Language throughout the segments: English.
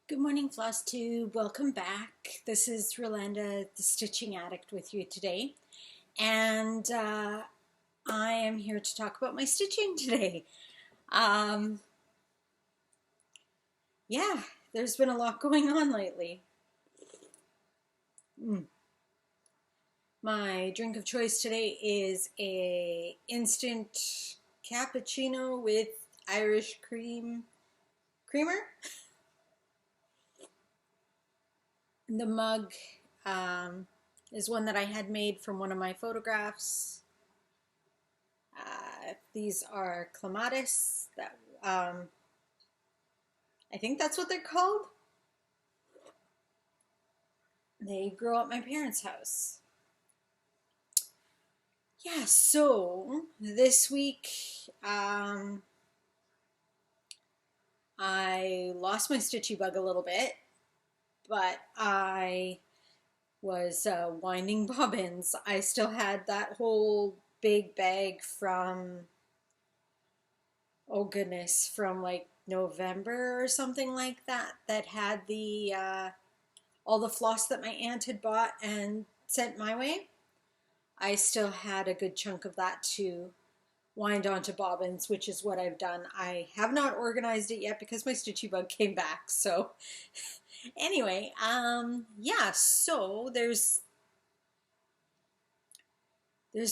Good morning, FlossTube. Welcome back. This is Rolanda, the Stitching Addict, with you today. And I am here to talk about my stitching today. Um, yeah, there's been a lot going on lately. My drink of choice today is a instant cappuccino with Irish creamer. The mug is one that I had made from one of my photographs. These are clematis. I think that's what they're called. They grow at my parents' house. Yeah, so this week I lost my stitchy bug a little bit, but I was winding bobbins. I still had that whole big bag from, oh goodness, from like November or something like that, that had the all the floss that my aunt had bought and sent my way. I still had a good chunk of that to wind onto bobbins, which is what I've done. I have not organized it yet because my stitchy bug came back. So anyway, yeah, so there's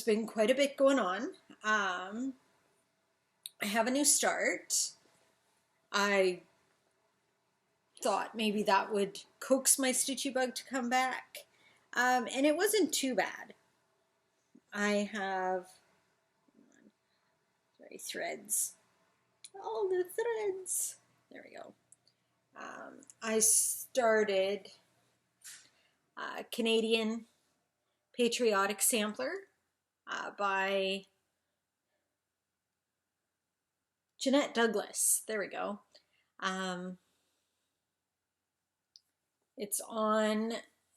been quite a bit going on. I have a new start. I thought maybe that would coax my stitchy bug to come back. And it wasn't too bad. I have, sorry, threads. All the threads. There we go. I started Canadian Patriotic Sampler by Jeanette Douglas. There we go. It's on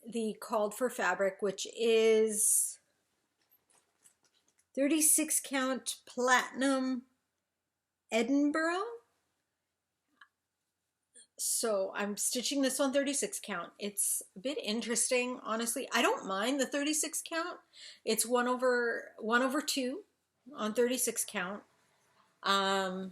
the Called for Fabric, which is 36 count platinum Edinburgh. So I'm stitching this on 36 count. It's a bit interesting, honestly. I don't mind the 36 count. It's 1/2 on 36 count. I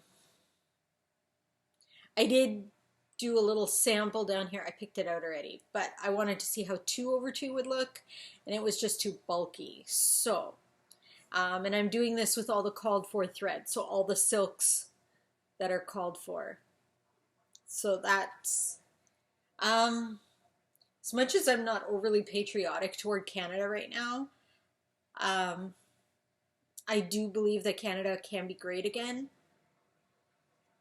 did do a little sample down here. I picked it out already, but I wanted to see how 2/2 would look, and it was just too bulky. So, and I'm doing this with all the called for threads, so all the silks that are called for. So that's, as much as I'm not overly patriotic toward Canada right now, I do believe that Canada can be great again.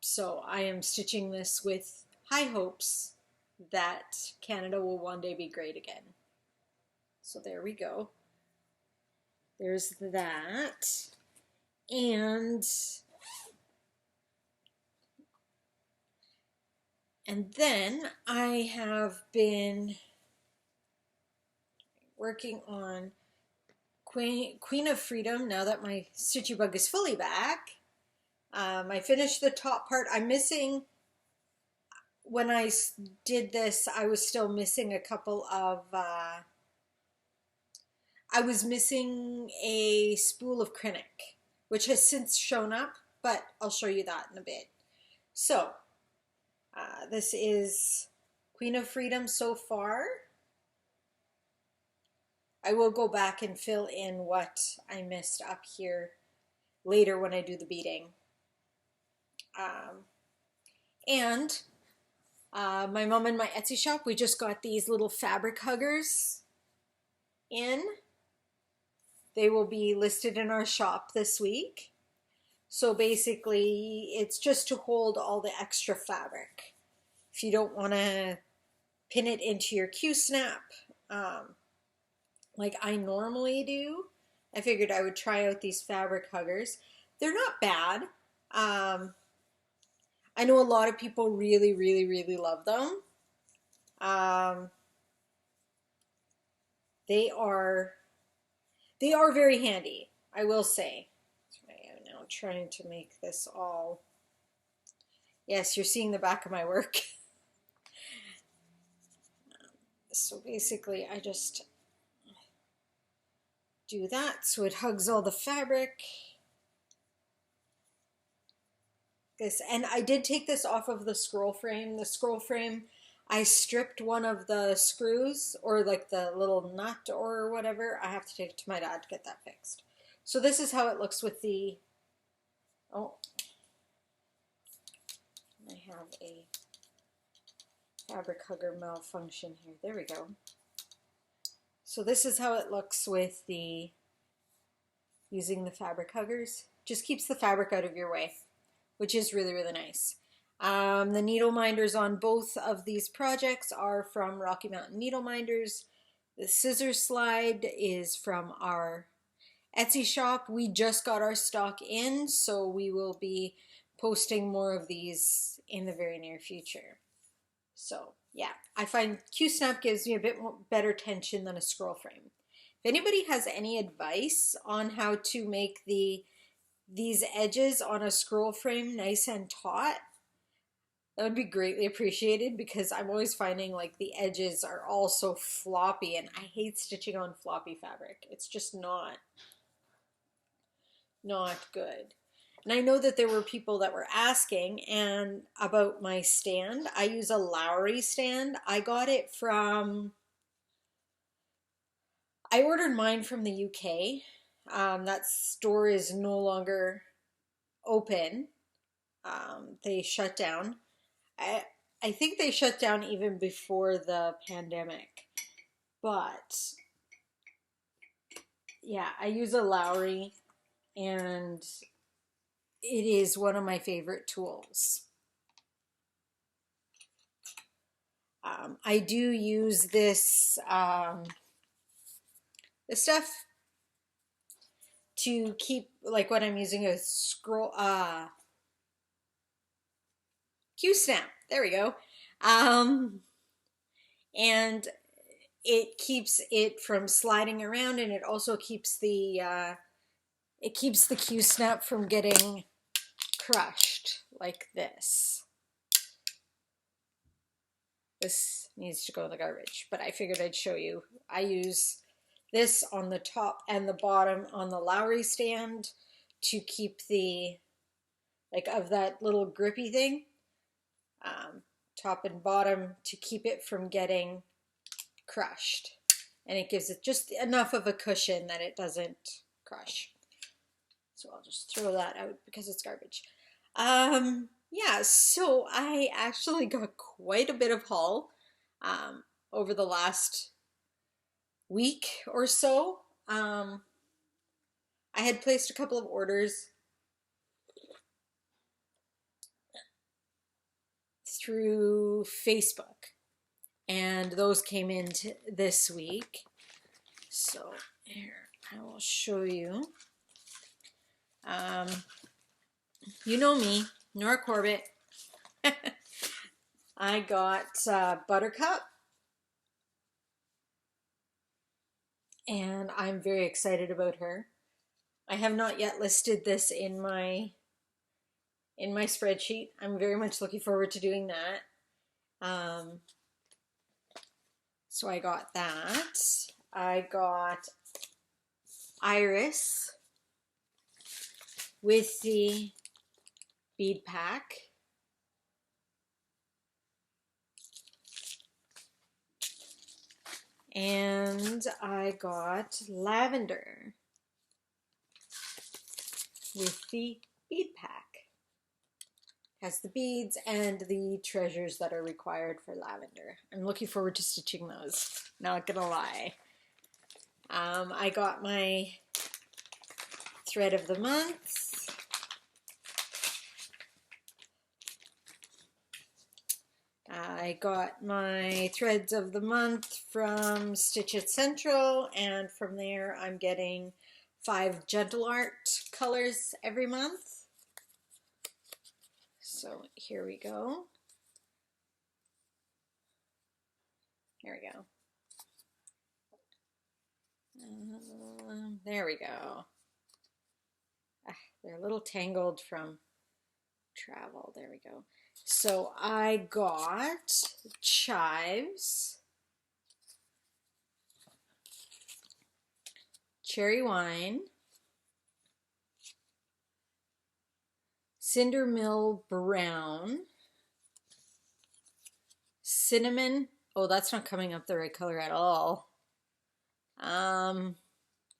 So I am stitching this with high hopes that Canada will one day be great again. So there we go. There's that. And then I have been working on Queen of Freedom now that my stitchy bug is fully back. I finished the top part. I'm missing, when I did this, I was still missing a couple of, I was missing a spool of Krennic, which has since shown up, but I'll show you that in a bit. So, this is Queen of Freedom so far. I will go back and fill in what I missed up here later when I do the beading. And my mom and my Etsy shop, we just got these little fabric huggers in. They will be listed in our shop this week. So basically, it's just to hold all the extra fabric. If you don't want to pin it into your Q-snap, like I normally do, I figured I would try out these fabric huggers. They're not bad. I know a lot of people really, really, really love them. They are very handy, I will say. I am now trying to make this all. Yes, you're seeing the back of my work. So basically I just do that so it hugs all the fabric. And I did take this off of the scroll frame. The scroll frame, I stripped one of the screws, or like the little nut or whatever. I have to take it to my dad to get that fixed. So this is how it looks with the, oh, I have a fabric hugger malfunction here. There we go. So this is how it looks with the, using the fabric huggers. Just keeps the fabric out of your way, which is really, really nice. The needle minders on both of these projects are from Rocky Mountain Needle Minders. The scissor slide is from our Etsy shop. We just got our stock in, so we will be posting more of these in the very near future. So yeah, I find Q-snap gives me a bit more, better tension than a scroll frame. If anybody has any advice on how to make these edges on a scroll frame nice and taut, that would be greatly appreciated, because I'm always finding like the edges are all so floppy, and I hate stitching on floppy fabric. It's just not good. And I know that there were people that were asking and about my stand. I use a Lowry stand. I got it from, I ordered mine from the UK. That store is no longer open. They shut down. I think they shut down even before the pandemic. But yeah, I use a Lowry, and it is one of my favorite tools. I do use this this stuff to keep, like when I'm using a scroll Q-snap. There we go. And it keeps it from sliding around, and it also keeps the Q-snap from getting crushed like this. This needs to go in the garbage, but I figured I'd show you. I use this on the top and the bottom on the Lowry stand to keep the, like, of that little grippy thing, top and bottom, to keep it from getting crushed. And it gives it just enough of a cushion that it doesn't crush. So I'll just throw that out because it's garbage. Yeah, so I actually got quite a bit of haul over the last week or so. I had placed a couple of orders through Facebook, and those came in this week. So here, I will show you. You know me, Nora Corbett. I got Buttercup, and I'm very excited about her. I have not yet listed this in my spreadsheet. I'm very much looking forward to doing that. So I got that. I got Iris with the bead pack. And I got Lavender with the bead pack. Has the beads and the treasures that are required for Lavender. I'm looking forward to stitching those, not gonna lie. I got my thread of the month. I got my threads of the month from Stitch It Central, and from there I'm getting 5 Gentle Art colors every month. So here we go. Here we go. There we go. They're a little tangled from travel. There we go. So I got Chives, cherry wine, cinder mill brown, cinnamon. Oh, that's not coming up the right color at all.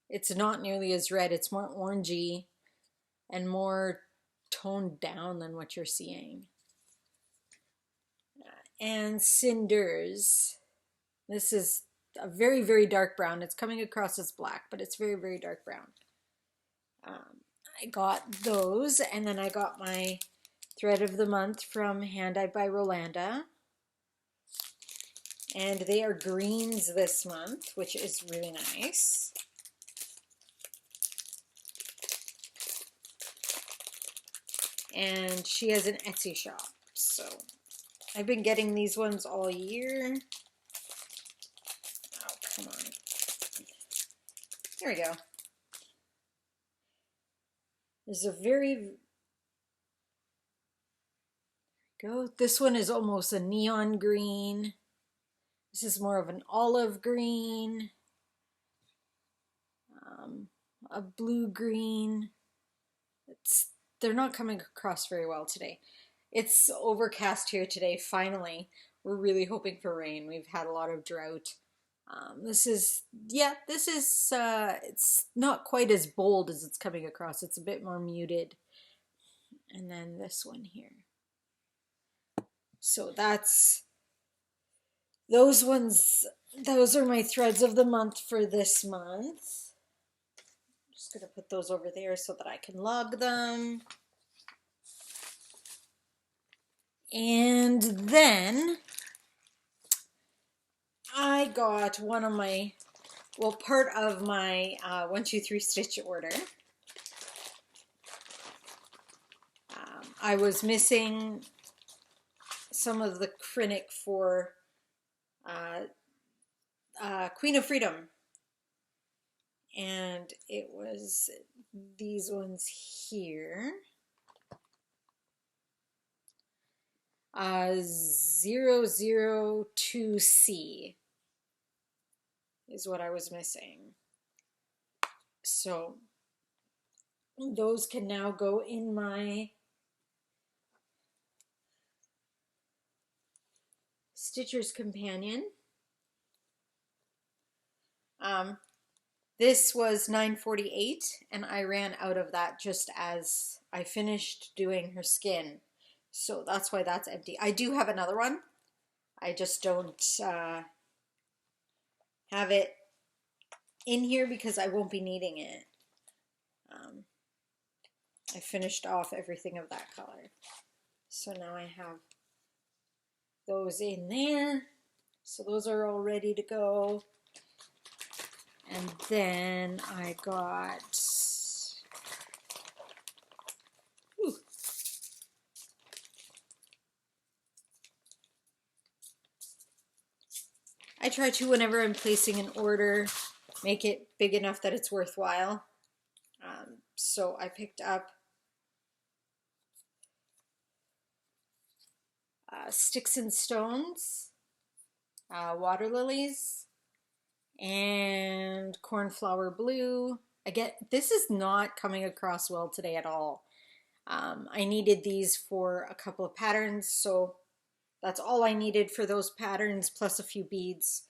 It's not nearly as red. It's more orangey and more toned down than what you're seeing. And cinders. This is a very, very dark brown. It's coming across as black, but it's very, very dark brown. I got those, and then I got my thread of the month from Hand Dyed by Rolanda. And they are greens this month, which is really nice. And she has an Etsy shop, so I've been getting these ones all year. Oh, come on. There we go. There's a This one is almost a neon green. This is more of an olive green. A blue green. They're not coming across very well today. It's overcast here today, finally. We're really hoping for rain. We've had a lot of drought. It's not quite as bold as it's coming across. It's a bit more muted. And then this one here. So those ones, those are my threads of the month for this month. I'm just gonna put those over there so that I can log them. And then I got part of my 1, 2, 3 stitch order. I was missing some of the Krinnik for Queen of Freedom, and it was these ones here. 002C is what I was missing. So those can now go in my Stitcher's Companion. This was $9.48, and I ran out of that just as I finished doing her skin. So that's why that's empty. I do have another one. I just don't have it in here because I won't be needing it. I finished off everything of that color. So now I have those in there. So those are all ready to go. And then I got... I try to, whenever I'm placing an order, make it big enough that it's worthwhile. So I picked up Sticks and Stones, Water Lilies, and Cornflower Blue. This is not coming across well today at all. I needed these for a couple of patterns, so that's all I needed for those patterns, plus a few beads,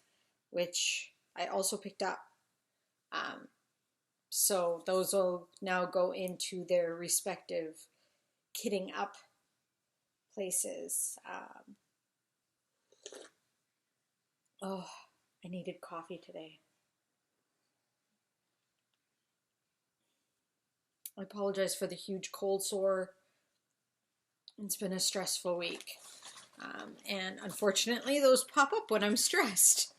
which I also picked up. So those will now go into their respective kitting up places. Oh, I needed coffee today. I apologize for the huge cold sore. It's been a stressful week. And unfortunately, those pop up when I'm stressed.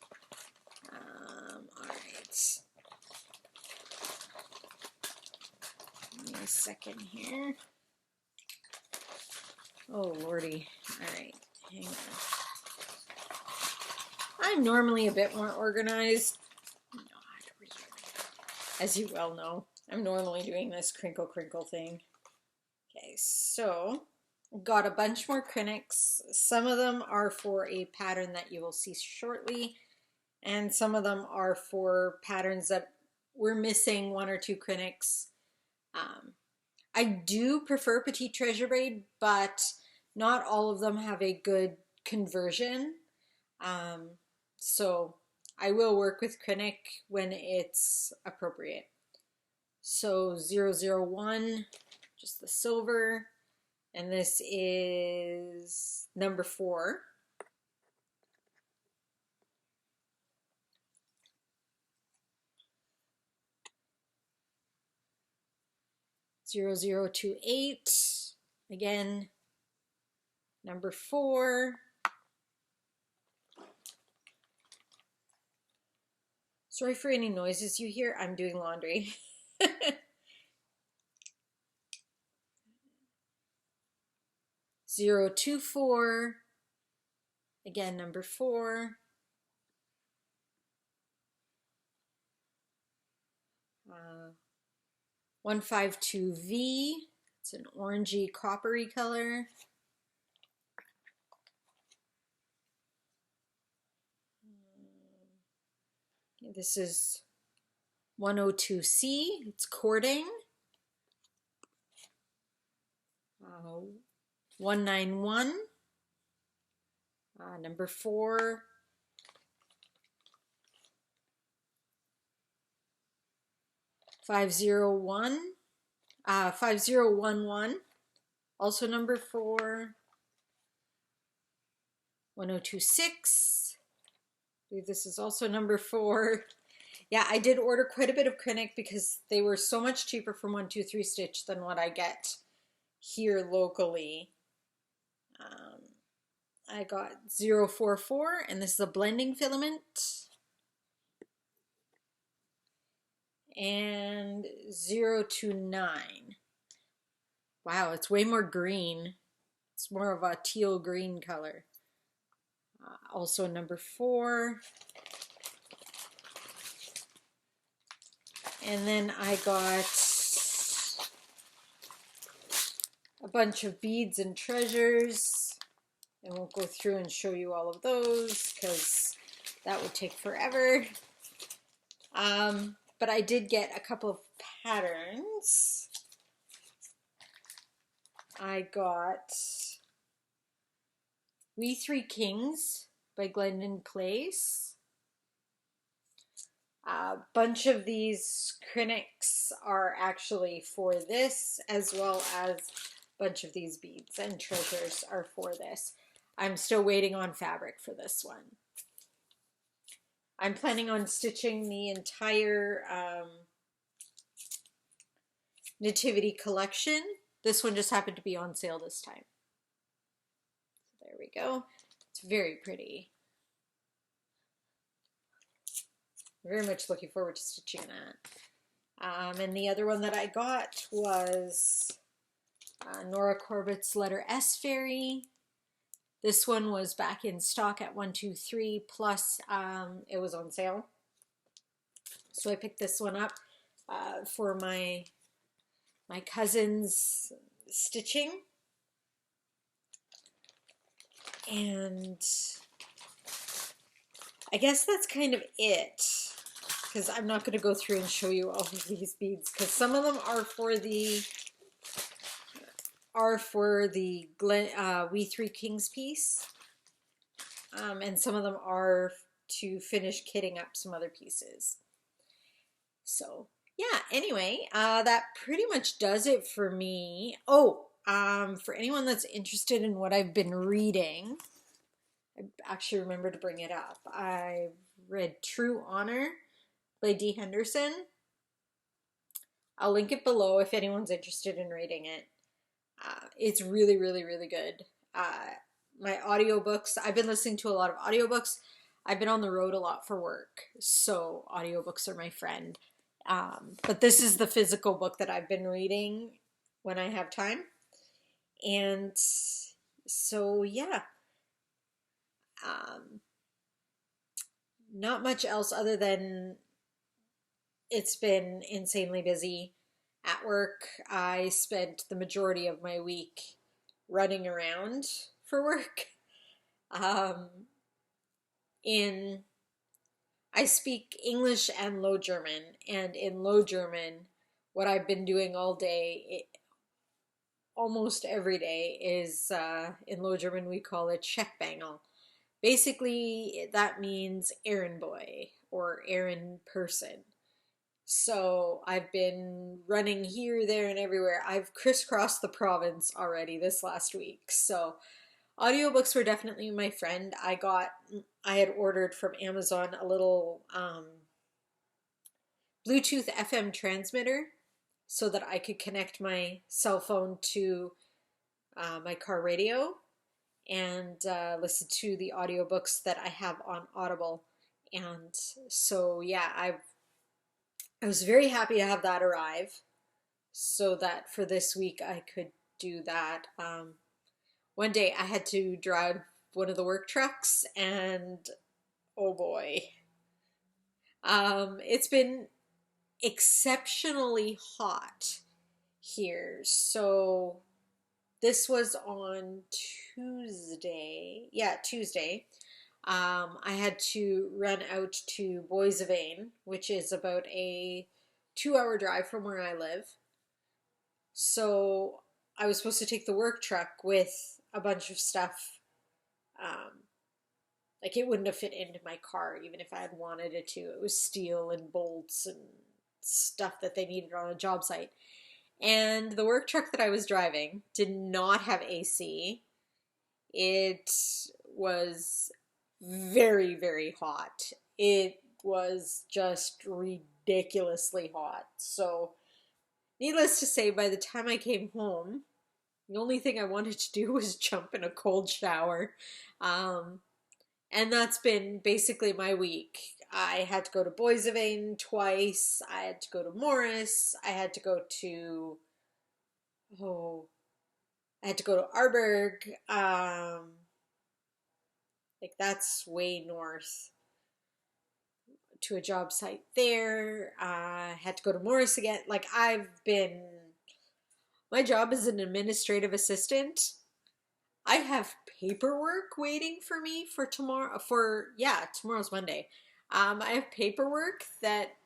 All right. Give me a second here. Oh, Lordy. All right. Hang on. I'm normally a bit more organized. Not really. As you well know, I'm normally doing this crinkle crinkle thing. Okay, so got a bunch more Krinniks. Some of them are for a pattern that you will see shortly, and some of them are for patterns that we're missing one or two Clinics. I do prefer Petite Treasure Braid, but not all of them have a good conversion. So I will work with Clinic when it's appropriate. So 001, just the silver, and this is number 4. Zero, 028, again, number 4. Sorry for any noises you hear. I'm doing laundry. 024, again, number 4. 152V, it's an orangey coppery color. This is 102C, it's cording. 191, number 4. 501, 5011, also number 4. 1026, I believe this is also number 4. Yeah, I did order quite a bit of Clinic because they were so much cheaper from 123 Stitch than what I get here locally. I got 044, and this is a blending filament. And 029. Wow, it's way more green. It's more of a teal green color. Also number 4. And then I got a bunch of beads and treasures. I won't go through and show you all of those because that would take forever. But I did get a couple of patterns. I got We Three Kings by Glendon Place. A bunch of these Clinics are actually for this, as well as a bunch of these beads and treasures are for this. I'm still waiting on fabric for this one. I'm planning on stitching the entire Nativity collection. This one just happened to be on sale this time. So there we go. It's very pretty. Very much looking forward to stitching that. And the other one that I got was Nora Corbett's Letter S Fairy. This one was back in stock at 123, plus it was on sale. So I picked this one up for my cousin's stitching. And I guess that's kind of it, because I'm not going to go through and show you all of these beads, because some of them are for the We Three Kings piece, and some of them are to finish kitting up some other pieces. So yeah, anyway, that pretty much does it for me. Oh, for anyone that's interested in what I've been reading, I actually remember to bring it up. I've read True Honor by D. Henderson. I'll link it below if anyone's interested in reading it. It's really, really, really good. My audiobooks, I've been listening to a lot of audiobooks. I've been on the road a lot for work, so audiobooks are my friend. But this is the physical book that I've been reading when I have time. And so, yeah. Not much else other than it's been insanely busy at work. I spent the majority of my week running around for work. I speak English and Low German, and in Low German, what I've been doing all day, almost every day, is in Low German we call it Checkbangel. Basically, that means errand boy or errand person. So I've been running here, there, and everywhere. I've crisscrossed the province already this last week. So audiobooks were definitely my friend. I had ordered from Amazon a little Bluetooth FM transmitter so that I could connect my cell phone to my car radio and listen to the audiobooks that I have on Audible. And so, yeah, I was very happy to have that arrive so that for this week I could do that. One day I had to drive one of the work trucks, and oh boy, it's been exceptionally hot here. So this was on Tuesday. Yeah, Tuesday. I had to run out to Boissevain, which is about a 2-hour drive from where I live. So I was supposed to take the work truck with a bunch of stuff. Like it wouldn't have fit into my car even if I had wanted it to. It was steel and bolts and stuff that they needed on a job site. And the work truck that I was driving did not have AC. It was very, very hot. It was just ridiculously hot. So, needless to say, by the time I came home, the only thing I wanted to do was jump in a cold shower. And that's been basically my week. I had to go to Boissevain twice. I had to go to Morris. I had to go to, I had to go to Arberg. Like that's way north, to a job site there. I had to go to Morris again. Like my job as an administrative assistant. I have paperwork waiting for me for tomorrow. Tomorrow's Monday. I have paperwork that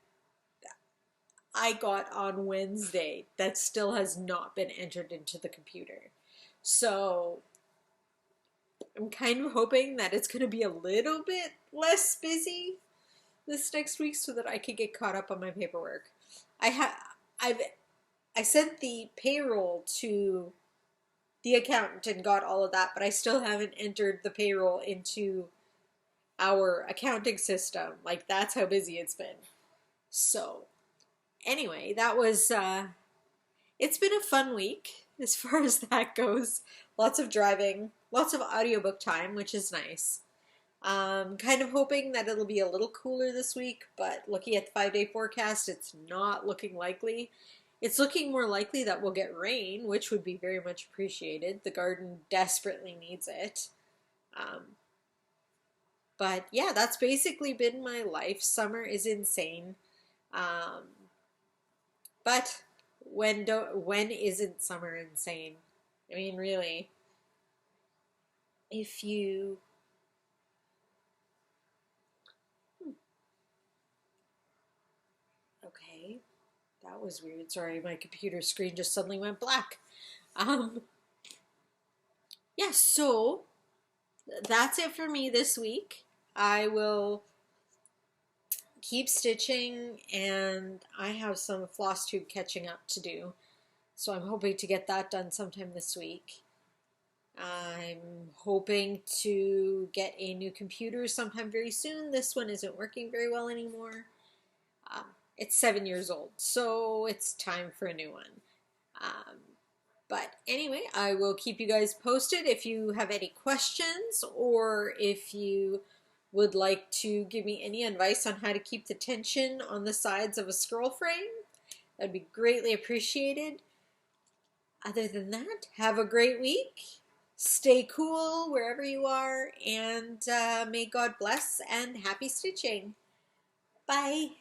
I got on Wednesday that still has not been entered into the computer. So I'm kind of hoping that it's going to be a little bit less busy this next week so that I could get caught up on my paperwork. I sent the payroll to the accountant and got all of that, but I still haven't entered the payroll into our accounting system. Like that's how busy it's been. So anyway, it's been a fun week as far as that goes. Lots of driving, lots of audiobook time, which is nice. Kind of hoping that it'll be a little cooler this week, but looking at the 5-day forecast, it's not looking likely. It's looking more likely that we'll get rain, which would be very much appreciated. The garden desperately needs it. But yeah, that's basically been my life. Summer is insane. But when isn't summer insane? I mean, really, if you okay, that was weird. Sorry, my computer screen just suddenly went black. Yeah, so that's it for me this week. I will keep stitching, and I have some FlossTube catching up to do. So I'm hoping to get that done sometime this week. I'm hoping to get a new computer sometime very soon. This one isn't working very well anymore. It's 7 years old, so it's time for a new one. But anyway, I will keep you guys posted. If you have any questions or if you would like to give me any advice on how to keep the tension on the sides of a scroll frame, that'd be greatly appreciated. Other than that, have a great week. Stay cool wherever you are, and may God bless, and happy stitching. Bye.